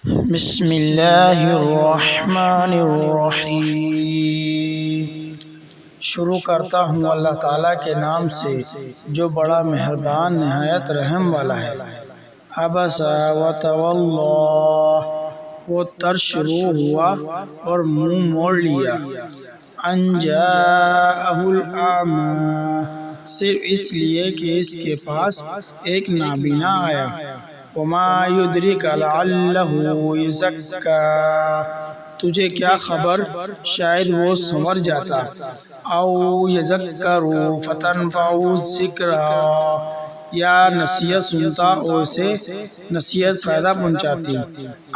بسم اللہ الرحمن الرحیم۔ شروع کرتا ہوں اللہ تعالیٰ کے نام سے جو بڑا مہربان نہایت رحم والا ہے۔ عبس وتولی، وہ تر شروع ہوا اور منہ موڑ لیا۔ ان جاءہ الاعمی، صرف اس لیے کہ اس کے پاس ایک نابینا آیا۔ وما یدرک لعلہ یزکی، تجھے کیا خبر شاید وہ سنور جاتا۔ او یذکر فتنفعہ الذکریٰ، یا نصیحت سنتا اور اسے نصیحت فائدہ پہنچاتی۔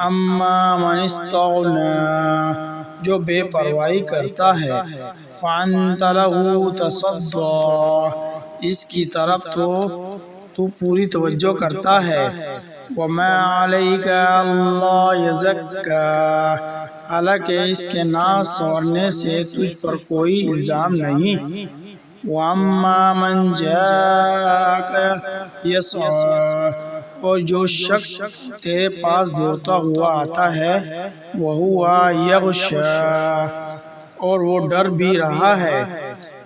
اما من استغنی، جو بے پرواہی کرتا ہے۔ فانت لہ تصدی، اس کی طرف تو پوری توجہ کرتا ہے۔ وما علیک الا یزکی، حالانکہ اس کے نہ سنورنے سے تجھ پر کوئی الزام نہیں۔ واما من جاءک یسعی، اور جو شخص تیرے پاس دوڑتا ہوا آتا ہے۔ وہو یغشی، اور وہ ڈر بھی رہا ہے۔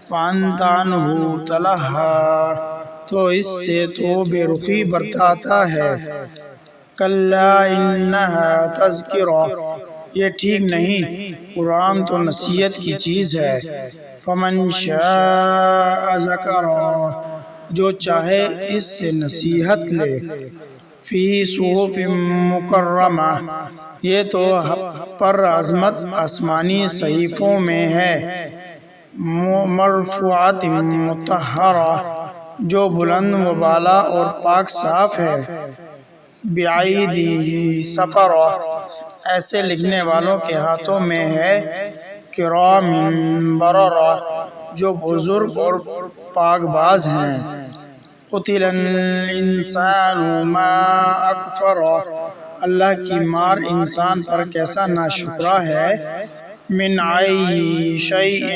فانت عنہ تلہی، تو اس سے تو بے رخی برتاتا ہے۔ کلا انہا تذکرہ، یہ ٹھیک نہیں، قرآن تو نصیحت کی چیز ہے۔ فمن شاء ذکرہ، جو چاہے اس سے نصیحت لے۔ فی صحف مکرمہ، یہ تو پر عظمت آسمانی صحیفوں میں ہے۔ مرفوعۃ مطہرہ، جو بلند و بالا اور پاک صاف ہے۔ بأیدی سفرہ، ایسے لکھنے والوں کے ہاتھوں میں ہے۔ کرام بررہ، جو بزرگ اور پاک باز ہیں۔ قتل الانسان ما اکفرہ، اللہ کی مار انسان پر کیسا ناشکرا ہے۔ من ای شیء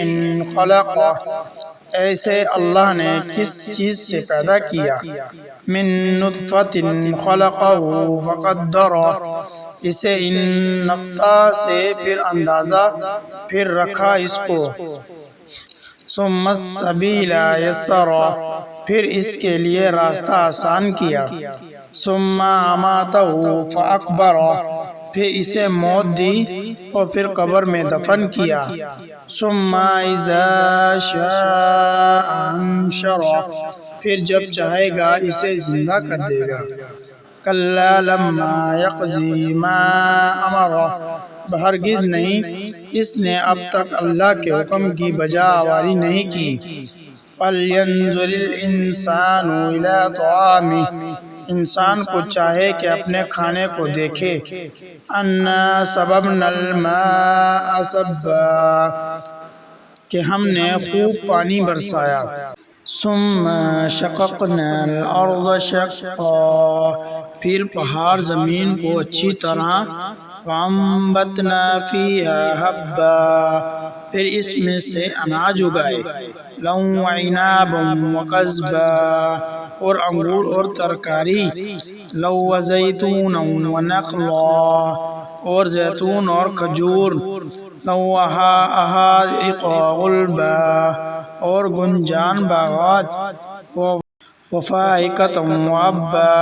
خلقہ، ایسے اللہ نے کس چیز سے پیدا کیا۔ من نطفۃ خلقہ فقدرہ، اسے ان نطفہ سے پھر اندازہ پھر رکھا اس کو۔ ثم السبیل یسرہ، پھر اس کے لیے راستہ آسان کیا۔ ثم اماتہ فاقبرہ، پھر اسے موت دی اور پھر قبر میں دفن کیا۔ ثم اذا شاء انشرہ، پھر جب چاہے گا اسے زندہ کر دے گا۔ کلا لما یقض ما امرہ، ہرگز نہیں، اس نے اب تک اللہ کے حکم کی بجا آوری نہیں کی۔ فلینظر الانسان الی طعامہ، انسان کو چاہے کہ اپنے کھانے کو دیکھے۔ انا صببنا الماء صبا، کہ ہم نے خوب پانی برسایا۔ ثم شققنا الارض شقا، پھر پہاڑ زمین کو اچھی طرح۔ فانبتنا فیہا حبا، پھر اس میں سے اناج اگائے۔ وعنبا وقضبا، اور انگور اور ترکاری۔ وزیتونا ونخلا، اور زیتون اور کھجور۔ وحدائق غلبا، اور گنجان باغات۔ وفاکہۃ وابا،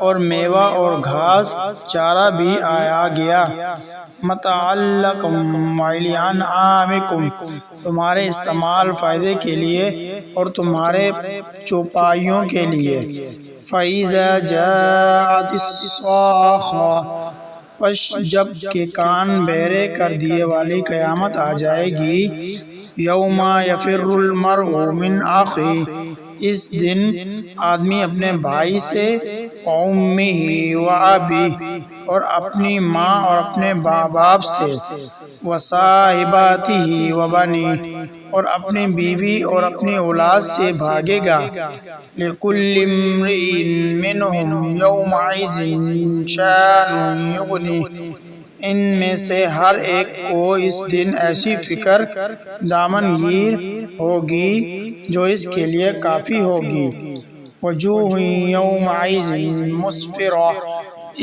اور میوہ اور گھاس چارہ بھی آیا گیا۔ متاعا لکم ولانعامکم، تمہارے استعمال فائدے کے لیے اور تمہارے چوپایوں کے لیے۔ فَإِذَا جَاءَتِ الصَّاخَّةُ، پس جب کہ کان بہرے کر دیے والی قیامت آ جائے گی۔ یوم یفر المرء من اخیہ، اس دن آدمی اپنے بھائی سے۔ وامہ وابیہ، اور اپنی ماں اور اپنے باپ سے۔ وصاحباتہ وبنیہ، اور اپنی بیوی اور اپنی اولاد سے بھاگے گا۔ لکل امرئ منہم یومئذ شأن یغنیہ، ان میں سے ہر ایک کو اس دن ایسی فکر دامنگیر ہوگی جو اس کے لیے کافی ہوگی۔ وجوہ یومئذ مسفرہ،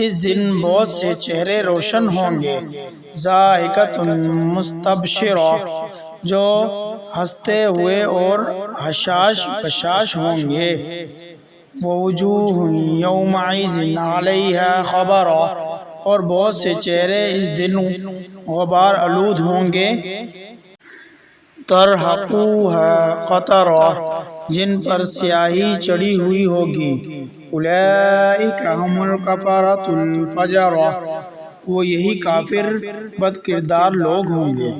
اس دن بہت سے چہرے روشن ہوں گے، ضاحکۃ مستبشرہ، جو ہنستے ہوئے اور حشاش بشاش ہوں گے، ووجوہ یومئذ علیہا غبرہ، اور بہت سے چہرے اس دن غبار آلود ہوں گے، ترہقوہا قترہ، جن پر سیاہی چڑھی ہوئی ہوگی، اولئک ھم الکفرۃ الفجرہ، وہ یہی کافر بد کردار لوگ ہوں گے۔